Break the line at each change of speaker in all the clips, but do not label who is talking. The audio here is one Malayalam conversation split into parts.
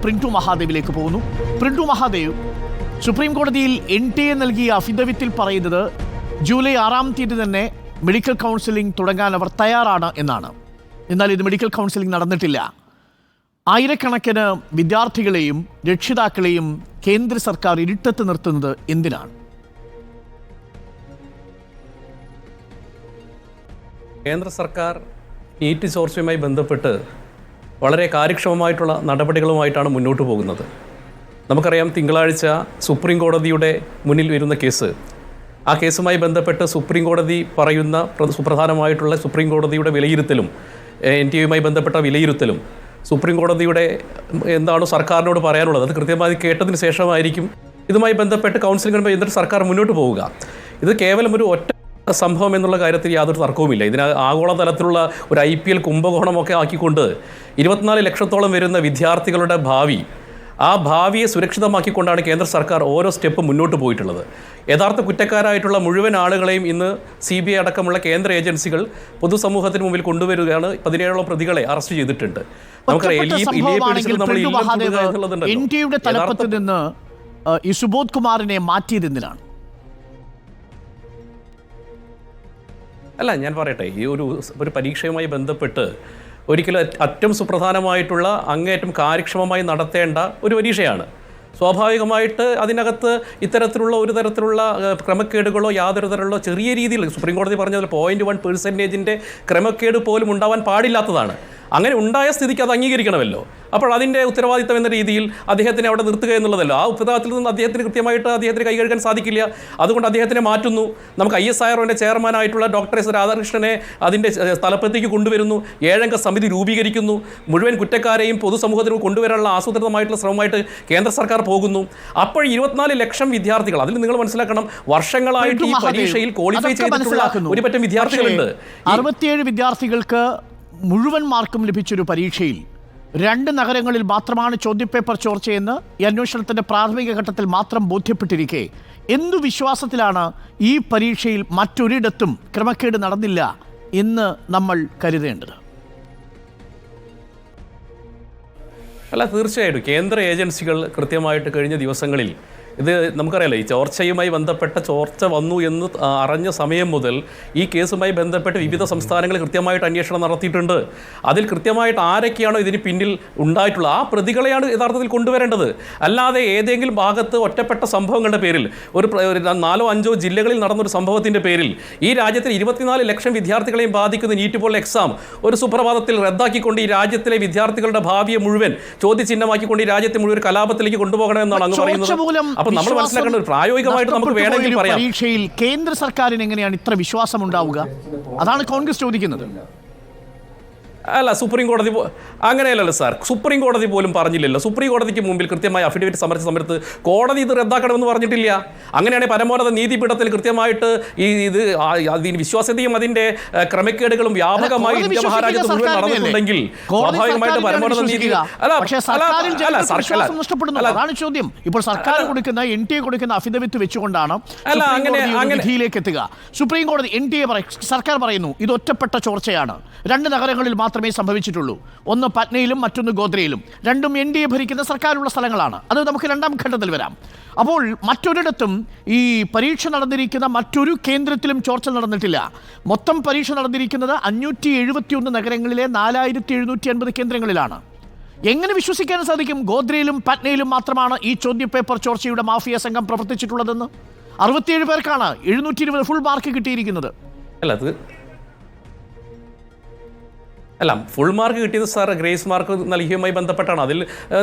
പ്രിന്റു മഹാദേവിലേക്ക് പോകുന്നു. പ്രിന്റു മഹാദേവ്, സുപ്രീം കോടതിയിൽ NTA നൽകിയ അഫിഡവിറ്റിൽ പറയുന്നത് ജൂലൈ 6-ാം തീയതി തന്നെ മെഡിക്കൽ കൗൺസിലിംഗ് തുടങ്ങാൻ അവർ തയ്യാറാണ് എന്നാണ്. എന്നാൽ ഇത് മെഡിക്കൽ കൗൺസിലിംഗ് നടന്നിട്ടില്ല. ആയിരക്കണക്കിന് വിദ്യാർത്ഥികളെയും രക്ഷിതാക്കളെയും കേന്ദ്ര സർക്കാർ ഇരുട്ടത്ത് നിർത്തുന്നത് എന്തിനാണ്?
കേന്ദ്ര സർക്കാർ നീറ്റ് ചോർച്ചയുമായി ബന്ധപ്പെട്ട് വളരെ കാര്യക്ഷമമായിട്ടുള്ള നടപടികളുമായിട്ടാണ് മുന്നോട്ട് പോകുന്നത്. നമുക്കറിയാം, തിങ്കളാഴ്ച സുപ്രീം കോടതിയുടെ മുന്നിൽ വരുന്ന കേസ്, ആ കേസുമായി ബന്ധപ്പെട്ട് സുപ്രീം കോടതി പറയുന്ന സുപ്രധാനമായിട്ടുള്ള സുപ്രീം കോടതിയുടെ വിലയിരുത്തലും NTA ബന്ധപ്പെട്ട വിലയിരുത്തലും സുപ്രീം കോടതിയുടെ എന്താണ് സർക്കാരിനോട് പറയാനുള്ളത് അത് കൃത്യമായി കേട്ടതിന് ശേഷമായിരിക്കും ഇതുമായി ബന്ധപ്പെട്ട് കൗൺസിലിംഗ് എന്നിട്ട് സർക്കാർ മുന്നോട്ട് പോവുക. ഇത് കേവലം ഒരു ഒറ്റ സംഭവം എന്നുള്ള കാര്യത്തിൽ യാതൊരു തർക്കവുമില്ല. ഇതിന് ആഗോളതലത്തിലുള്ള ഒരു IPL കുംഭകോണമൊക്കെ ആക്കിക്കൊണ്ട് 24 ലക്ഷത്തോളം വരുന്ന വിദ്യാർത്ഥികളുടെ ആ ഭാവിയെ സുരക്ഷിതമാക്കിക്കൊണ്ടാണ് കേന്ദ്ര സർക്കാർ ഓരോ സ്റ്റെപ്പ് മുന്നോട്ട് പോയിട്ടുള്ളത്. യഥാർത്ഥ കുറ്റക്കാരായിട്ടുള്ള മുഴുവൻ ആളുകളെയും ഇന്ന് CBI അടക്കമുള്ള കേന്ദ്ര ഏജൻസികൾ പൊതുസമൂഹത്തിന് മുമ്പിൽ കൊണ്ടുവരികയാണ്. 17ഓളം പ്രതികളെ അറസ്റ്റ് ചെയ്തിട്ടുണ്ട്.
NTAയുടെ തലപ്പത്തിൽ നിന്ന് ഈ സുബോധ് കുമാറിനെ മാറ്റിയത് എന്തിനാണ്?
അല്ല, ഞാൻ പറയട്ടെ, ഈ ഒരു പരീക്ഷയുമായി ബന്ധപ്പെട്ട് ഒരിക്കലും ഏറ്റവും സുപ്രധാനമായിട്ടുള്ള അങ്ങേയറ്റം കാര്യക്ഷമമായി നടത്തേണ്ട ഒരു പരീക്ഷയാണ്. സ്വാഭാവികമായിട്ട് അതിനകത്ത് ഇത്തരത്തിലുള്ള ഒരു തരത്തിലുള്ള ക്രമക്കേടുകളോ യാതൊരു തരത്തിലുള്ള ചെറിയ രീതിയിൽ സുപ്രീം കോടതി പറഞ്ഞതിൽ 0.1% ക്രമക്കേട് പോലും ഉണ്ടാവാൻ പാടില്ലാത്തതാണ്. അങ്ങനെ ഉണ്ടായ സ്ഥിതിക്ക് അത് അംഗീകരിക്കണമല്ലോ. അപ്പോൾ അതിൻ്റെ ഉത്തരവാദിത്തം എന്ന രീതിയിൽ അദ്ദേഹത്തിനെ അവിടെ നിർത്തുക എന്നുള്ളതല്ലോ. ആ ഉത്തരവാദിത്തത്തിൽ നിന്ന് അദ്ദേഹത്തിന് കൃത്യമായിട്ട് അദ്ദേഹത്തിന് കൈകഴുകാൻ സാധിക്കില്ല. അതുകൊണ്ട് അദ്ദേഹത്തിനെ മാറ്റുന്നു. നമുക്ക് ISROൻ്റെ ചെയർമാനായിട്ടുള്ള ഡോക്ടർ S രാധാകൃഷ്ണനെ അതിൻ്റെ തലപ്പത്തേക്ക് കൊണ്ടുവരുന്നു. 7-അംഗ സമിതി രൂപീകരിക്കുന്നു. മുഴുവൻ കുറ്റക്കാരെയും പൊതുസമൂഹത്തിന് കൊണ്ടുവരാനുള്ള ആസൂത്രിതമായിട്ടുള്ള ശ്രമമായിട്ട് കേന്ദ്ര സർക്കാർ പോകുന്നു. അപ്പോൾ 24 ലക്ഷം വിദ്യാർത്ഥികൾ, അതിൽ നിങ്ങൾ മനസ്സിലാക്കണം, വർഷങ്ങളായിട്ട് ഈ പരീക്ഷയിൽ ക്വാളിഫൈ ചെയ്തിട്ടുള്ള ഒരു പറ്റം വിദ്യാർത്ഥികളുണ്ട്.
67 വിദ്യാർത്ഥികൾക്ക് മുഴുവൻ മാർക്കും ലഭിച്ചൊരു പരീക്ഷയിൽ 2 നഗരങ്ങളിൽ മാത്രമാണ് ചോദ്യപേപ്പർ ചോർച്ചയെന്ന് ഈ അന്വേഷണത്തിൻ്റെ പ്രാഥമിക ഘട്ടത്തിൽ മാത്രം ബോധ്യപ്പെട്ടിരിക്കെ എന്തു വിശ്വാസത്തിലാണ് ഈ പരീക്ഷയിൽ മറ്റൊരിടത്തും ക്രമക്കേട് നടന്നില്ല എന്ന് നമ്മൾ കരുതേണ്ടത്?
അല്ല, തീർച്ചയായിട്ടും കേന്ദ്ര ഏജൻസികൾ കൃത്യമായിട്ട് കഴിഞ്ഞ ദിവസങ്ങളിൽ ഇത് നമുക്കറിയാലോ, ഈ ചോർച്ചയുമായി ബന്ധപ്പെട്ട ചോർച്ച വന്നു എന്ന് അറിഞ്ഞ സമയം മുതൽ ഈ കേസുമായി ബന്ധപ്പെട്ട് വിവിധ സംസ്ഥാനങ്ങളിൽ കൃത്യമായിട്ട് അന്വേഷണം നടത്തിയിട്ടുണ്ട്. അതിൽ കൃത്യമായിട്ട് ആരൊക്കെയാണോ ഇതിന് പിന്നിൽ ഉണ്ടായിട്ടുള്ളത് ആ പ്രതികളെയാണ് യഥാർത്ഥത്തിൽ കൊണ്ടുവരേണ്ടത്. അല്ലാതെ ഏതെങ്കിലും ഭാഗത്ത് ഒറ്റപ്പെട്ട സംഭവങ്ങളുടെ പേരിൽ ഒരു 4-5 ജില്ലകളിൽ നടന്നൊരു സംഭവത്തിൻ്റെ പേരിൽ ഈ രാജ്യത്തിൽ 24 ലക്ഷം വിദ്യാർത്ഥികളെയും ബാധിക്കുന്ന നീറ്റ് പോലുള്ള എക്സാം ഒരു സുപ്രഭാതത്തിൽ റദ്ദാക്കിക്കൊണ്ട് ഈ രാജ്യത്തിലെ വിദ്യാർത്ഥികളുടെ ഭാവിയെ മുഴുവൻ ചോദ്യചിഹ്നമാക്കിക്കൊണ്ട് ഈ രാജ്യത്തെ മുഴുവൻ കലാപത്തിലേക്ക് കൊണ്ടുപോകണമെന്നാണ് അങ്ങ് പറയുന്നത്. അപ്പോൾ നമ്മൾ മനസ്സിലാക്കേണ്ട ഒരു പ്രായോഗികമായിട്ട് നമുക്ക് വേണമെങ്കിൽ പറയാം,
പരീക്ഷയിൽ കേന്ദ്ര സർക്കാരിന് എങ്ങനെയാണ് ഇത്ര വിശ്വാസം ഉണ്ടാവുക? അതാണ് കോൺഗ്രസ് ചോദിക്കുന്നത്.
അല്ല, സുപ്രീം കോടതി അങ്ങനെയല്ലല്ലോ സാർ. സുപ്രീം കോടതി പോലും പറഞ്ഞില്ലല്ലോ. സുപ്രീം കോടതിക്ക് മുമ്പിൽ കൃത്യമായി അഫിഡവിറ്റ് സമർപ്പിച്ച സമയത്ത് കോടതി ഇത് റദ്ദാക്കണമെന്ന് പറഞ്ഞിട്ടില്ല. അങ്ങനെയാണെങ്കിൽ പരമോന്നത നീതിപീഠത്തിൽ കൃത്യമായിട്ട് അതിന് വിശ്വാസ്യതയും അതിൻ്റെ ക്രമക്കേടുകളും വ്യാപകമായി ഇന്ത്യ മഹാരാജ്യത്ത് മുഴുവൻ നടന്നിട്ടുണ്ടെങ്കിൽ സ്വാഭാവികമായിട്ട് പരമോന്നത നീതി
അതാണ് ചോദ്യം. ഇപ്പോൾ സർക്കാർ കൊടുക്കുന്ന NTA കൊടുക്കുന്ന അഫിഡവിറ്റ് വെച്ചുകൊണ്ടാണ് വിധിയിലേക്ക് എത്തുക. സുപ്രീം കോടതി സർക്കാർ പറയുന്നു ഇത് ഒറ്റപ്പെട്ട ചോർച്ചയാണ്, 2 നഗരങ്ങളിൽ മാത്രമേ സംഭവിച്ചിട്ടുള്ളൂ. ഒന്ന് പട്നയിലും മറ്റൊന്ന് ഗോദ്രയിലും. 2ഉം NDA ഭരിക്കുന്ന സർക്കാരുള്ള സ്ഥലങ്ങളാണ്. അത് നമുക്ക് 2-ാം ഘട്ടത്തിൽ വരാം. അപ്പോൾ മറ്റൊരിടത്തും ഈ പരീക്ഷ നടന്നിരിക്കുന്ന മറ്റൊരു കേന്ദ്രത്തിലും ചോർച്ച നടന്നിട്ടില്ല. മൊത്തം പരീക്ഷ നടന്നിരിക്കുന്നത് 571 നഗരങ്ങളിലെ 4750 കേന്ദ്രങ്ങളിലാണ്. എങ്ങനെ വിശ്വസിക്കാൻ സാധിക്കും ഗോദ്രയിലും പട്നയിലും മാത്രമാണ് ഈ ചോദ്യപേപ്പർ ചോർച്ചയുടെ മാഫിയ സംഘം പ്രവർത്തിച്ചിട്ടുള്ളതെന്ന്? 67 പേർക്കാണ് 720 ഫുൾ മാർക്ക് കിട്ടിയിരിക്കുന്നത്.
അല്ല, ഫുൾ മാർക്ക് കിട്ടിയത് സാർ ഗ്രേസ് മാർക്ക് നൽകിയതുമായി ബന്ധപ്പെട്ടാണ്. അതിൽ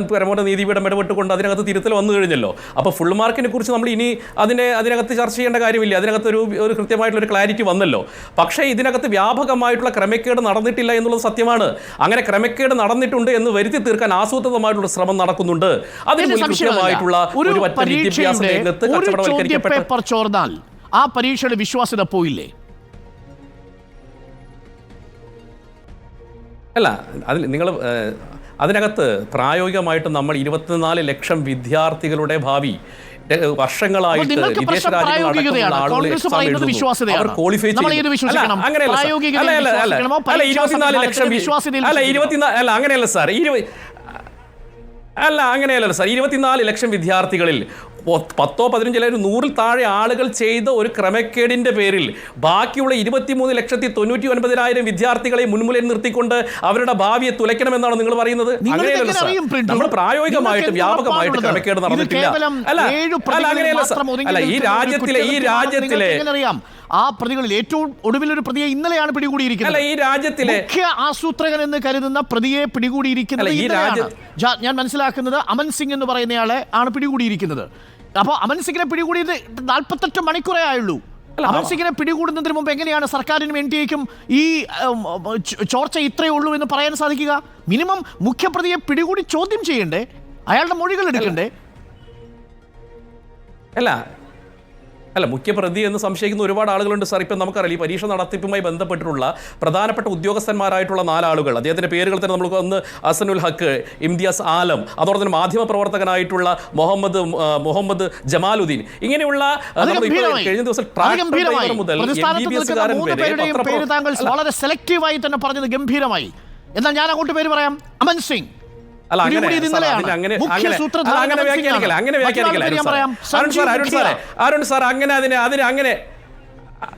പരമോന്നത നീതിപീഠം ഇടപെട്ടുകൊണ്ട് അതിനകത്ത് തിരുത്തൽ വന്നു കഴിഞ്ഞല്ലോ. അപ്പോൾ ഫുൾ മാർക്കിനെ കുറിച്ച് നമ്മൾ ഇനി അതിനകത്ത് ചർച്ച ചെയ്യേണ്ട കാര്യമില്ല. അതിനകത്ത് ഒരു കൃത്യമായിട്ടുള്ളൊരു ക്ലാരിറ്റി വന്നല്ലോ. പക്ഷേ ഇതിനകത്ത് വ്യാപകമായിട്ടുള്ള ക്രമക്കേട് നടന്നിട്ടില്ല എന്നുള്ളത് സത്യമാണ്. അങ്ങനെ ക്രമക്കേട് നടന്നിട്ടുണ്ട് എന്ന് വരുത്തി തീർക്കാൻ ആസൂത്രിതമായിട്ടുള്ള ശ്രമം നടക്കുന്നുണ്ട്. അതിന് കൃത്യമായിട്ടുള്ള ഒരു വിദ്യാഭ്യാസ രംഗത്ത്
കച്ചവടവൽക്കരിക്കപ്പെട്ട ചോർന്നാൽ ആ പരീക്ഷയുടെ വിശ്വാസ്യത പോയില്ലേ?
അല്ല, അതിനകത്ത് പ്രായോഗികമായിട്ട് നമ്മൾ 24 ലക്ഷം വിദ്യാർത്ഥികളുടെ ഭാവി വർഷങ്ങളായിട്ട് വിദേശ രാജ്യങ്ങളിൽ അവർ ക്വാളിഫൈ അങ്ങനെയല്ല സാർ. അല്ല, അങ്ങനെയല്ലല്ലോ സാർ. 24 ലക്ഷം വിദ്യാർത്ഥികളിൽ 10-15 അല്ലെങ്കിൽ 100-ൽ താഴെ ആളുകൾ ചെയ്ത ഒരു ക്രമക്കേടിന്റെ പേരിൽ ബാക്കിയുള്ള 23,99,900 വിദ്യാർത്ഥികളെ മുൻമുലയിൽ നിർത്തിക്കൊണ്ട് അവരുടെ ഭാവിയെ തുലയ്ക്കണമെന്നാണ് നിങ്ങൾ പറയുന്നത്? അങ്ങനെയല്ലല്ലോ സാർ. നമ്മൾ പ്രായോഗികമായിട്ട് വ്യാപകമായിട്ട് ക്രമക്കേട് നടന്നിട്ടില്ല. അല്ല, അങ്ങനെയല്ല സാർ. അല്ല, ഈ രാജ്യത്തിലെ
ആ പ്രതികളിൽ ഏറ്റവും ഒടുവിലൊരു പ്രതിയെ ഇന്നലെയാണ് പിടികൂടിയിരിക്കുന്നത്.
അല്ല, ഈ രാജ്യത്തിലെ
മുഖ്യ ആസൂത്രകൻ എന്ന് കരുതുന്ന പ്രതിയെ പിടികൂടിയിരിക്കുന്നത് ഞാൻ മനസ്സിലാക്കുന്നത് അമൻ സിംഗ് എന്ന് പറയുന്നയാളെ ആണ് പിടികൂടിയിരിക്കുന്നത്. അപ്പോൾ അമൻ സിംഗിനെ പിടികൂടിയത് 48 മണിക്കൂറേ ആയുള്ളൂ. അമൻ സിംഗിനെ പിടികൂടുന്നതിന് മുമ്പ് എങ്ങനെയാണ് സർക്കാരിനും NTA-ക്കും ഈ ചോർച്ച ഇത്രയേ ഉള്ളൂ എന്ന് പറയാൻ സാധിക്കുക? മിനിമം മുഖ്യപ്രതിയെ പിടികൂടി ചോദ്യം ചെയ്യണ്ടേ? അയാളുടെ മൊഴികൾ എടുക്കണ്ടേ?
അല്ല, മുഖ്യപ്രതി എന്ന് സംശയിക്കുന്ന ഒരുപാട് ആളുകളുണ്ട് സാർ. ഇപ്പം നമുക്കറിയാം, ഈ പരീക്ഷ നടത്തിപ്പുമായി ബന്ധപ്പെട്ടിട്ടുള്ള പ്രധാനപ്പെട്ട ഉദ്യോഗസ്ഥന്മാരായിട്ടുള്ള 4 ആളുകൾ, അദ്ദേഹത്തിൻ്റെ പേരുകൾ തന്നെ നമുക്ക് ഒന്ന് ഹസനുൽ ഹക്ക്, ഇംതിയാസ് ആലം, അതോടൊപ്പം തന്നെ മാധ്യമപ്രവർത്തകനായിട്ടുള്ള മുഹമ്മദ് ജമാലുദ്ദീൻ, ഇങ്ങനെയുള്ള കഴിഞ്ഞ ദിവസം ട്രാക്ടർ മുതൽ
പേര് താങ്കൾ വളരെ സെലക്റ്റീവായി തന്നെ പറഞ്ഞത് ഗംഭീരമായി. എന്നാൽ ഞാൻ അങ്ങോട്ട് പേര് പറയാം, അമൻ സിംഗ്.
അല്ല, അങ്ങനെ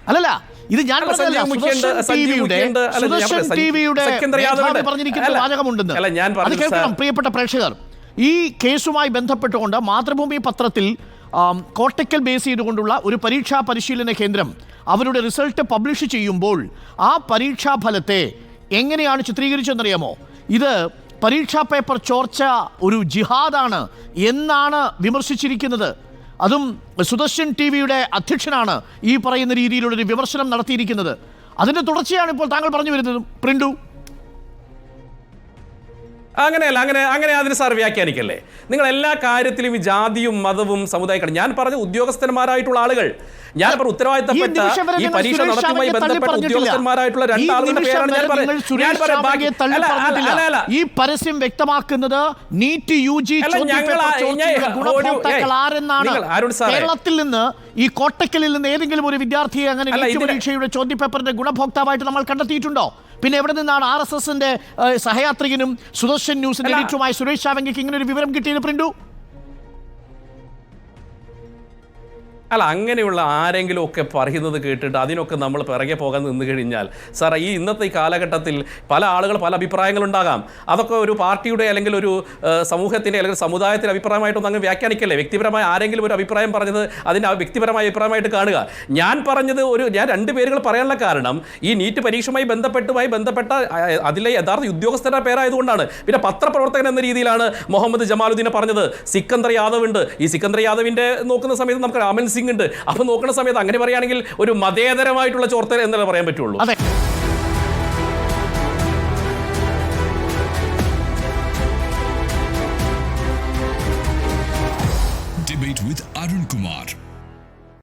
അല്ലല്ല, ഇത് ഞാൻ പറഞ്ഞിരിക്കുന്ന വാചകമുണ്ടെന്ന് അത് കേൾക്കണം പ്രിയപ്പെട്ട പ്രേക്ഷകർ. ഈ കേസുമായി ബന്ധപ്പെട്ടുകൊണ്ട് മാതൃഭൂമി പത്രത്തിൽ കോട്ടക്കൽ ബേസ് ചെയ്തുകൊണ്ടുള്ള ഒരു പരീക്ഷാ പരിശീലന കേന്ദ്രം അവരുടെ റിസൾട്ട് പബ്ലിഷ് ചെയ്യുമ്പോൾ ആ പരീക്ഷാ ഫലത്തെ എങ്ങനെയാണ് ചിത്രീകരിച്ചതെന്നറിയാമോ? ഇത് പരീക്ഷാ പേപ്പർ ചോർച്ച ഒരു ജിഹാദാണ് എന്നാണ് വിമർശിച്ചിരിക്കുന്നത്. അതും സുദർശൻ TV-യുടെ അധ്യക്ഷനാണ് ഈ പറയുന്ന രീതിയിലുള്ളൊരു വിമർശനം നടത്തിയിരിക്കുന്നത്. അതിൻ്റെ തുടർച്ചയാണ് ഇപ്പോൾ താങ്കൾ പറഞ്ഞു വരുന്നതും. പ്രിന്റു,
അങ്ങനെയല്ല, അങ്ങനെ അതിന് സാർ വ്യാഖ്യാനിക്കല്ലേ. നിങ്ങൾ എല്ലാ കാര്യത്തിലും ഈ ജാതിയും മതവും സമുദായിക്കണം. ഞാൻ പറഞ്ഞ ഉദ്യോഗസ്ഥന്മാരായിട്ടുള്ള ആളുകൾ, ഞാൻ ഉത്തരവാദിത്തപ്പെട്ട ഈ പരീക്ഷ നടത്തുമായി ബന്ധപ്പെട്ട ഉദ്യോഗസ്ഥന്മാരായിട്ടുള്ള 2 ആളുകളുടെ പേരാണ് ഞാൻ പറഞ്ഞത്.
ഈ പരസ്യം വ്യക്തമാക്കുന്നത് നീറ്റ് UG ആരെന്നാണ്. കേരളത്തിൽ നിന്ന് ഈ കോട്ടക്കലിൽ നിന്ന് ഏതെങ്കിലും ഒരു വിദ്യാർത്ഥിയെ അങ്ങനെ നീറ്റ് പരീക്ഷയുടെ ചോദ്യപേപ്പറിന്റെ ഗുണഭോക്താവായിട്ട് നമ്മൾ കണ്ടെത്തിയിട്ടുണ്ടോ? പിന്നെ എവിടെ നിന്നാണ് RSSന്റെ സഹയാത്രികനും സുദർശൻ ന്യൂസിന്റെ എഡിറ്ററുമായ സുരേഷ് ചാവങ്കിക്ക് ഇങ്ങനെ ഒരു വിവരം കിട്ടിയത്? പ്രിന്റു,
അല്ല, അങ്ങനെയുള്ള ആരെങ്കിലും ഒക്കെ പറയുന്നത് കേട്ടിട്ട് അതിനൊക്കെ നമ്മൾ പിറകെ പോകാൻ നിന്ന് കഴിഞ്ഞാൽ സാർ, ഈ ഇന്നത്തെ ഈ കാലഘട്ടത്തിൽ പല ആളുകൾ പല അഭിപ്രായങ്ങളുണ്ടാകാം. അതൊക്കെ ഒരു പാർട്ടിയുടെ അല്ലെങ്കിൽ ഒരു സമൂഹത്തിൻ്റെ അല്ലെങ്കിൽ സമുദായത്തിൻ്റെ അഭിപ്രായമായിട്ടൊന്നും അങ്ങ് വ്യാഖ്യാനിക്കല്ലേ. വ്യക്തിപരമായ ആരെങ്കിലും ഒരു അഭിപ്രായം പറഞ്ഞത് അതിൻ്റെ വ്യക്തിപരമായ അഭിപ്രായമായിട്ട് കാണുക. ഞാൻ പറഞ്ഞത് ഞാൻ 2 പേരുകൾ പറയാനുള്ള കാരണം ഈ നീറ്റ് പരീക്ഷയുമായി ബന്ധപ്പെട്ട അതിലെ യഥാർത്ഥ ഉദ്യോഗസ്ഥരുടെ പേരായതുകൊണ്ടാണ്. പിന്നെ പത്രപ്രവർത്തകൻ എന്ന രീതിയിലാണ് മുഹമ്മദ് ജമാലുദ്ദീനെ പറഞ്ഞത്. സിക്കന്ദർ യാദവ് ഉണ്ട്. ഈ സിക്കന്ദർ യാദവിൻ്റെ നോക്കുന്ന സമയത്ത് നമുക്ക് അമൻ സിംഗ് ഉണ്ട്. അപ്പൊ നോക്കുന്ന സമയത്ത് അങ്ങനെ പറയുകയാണെങ്കിൽ ഒരു മതേതരമായിട്ടുള്ള ചോർച്ച എന്നല്ലേ പറയാൻ പറ്റുള്ളൂ.
Debate with Arun Kumar.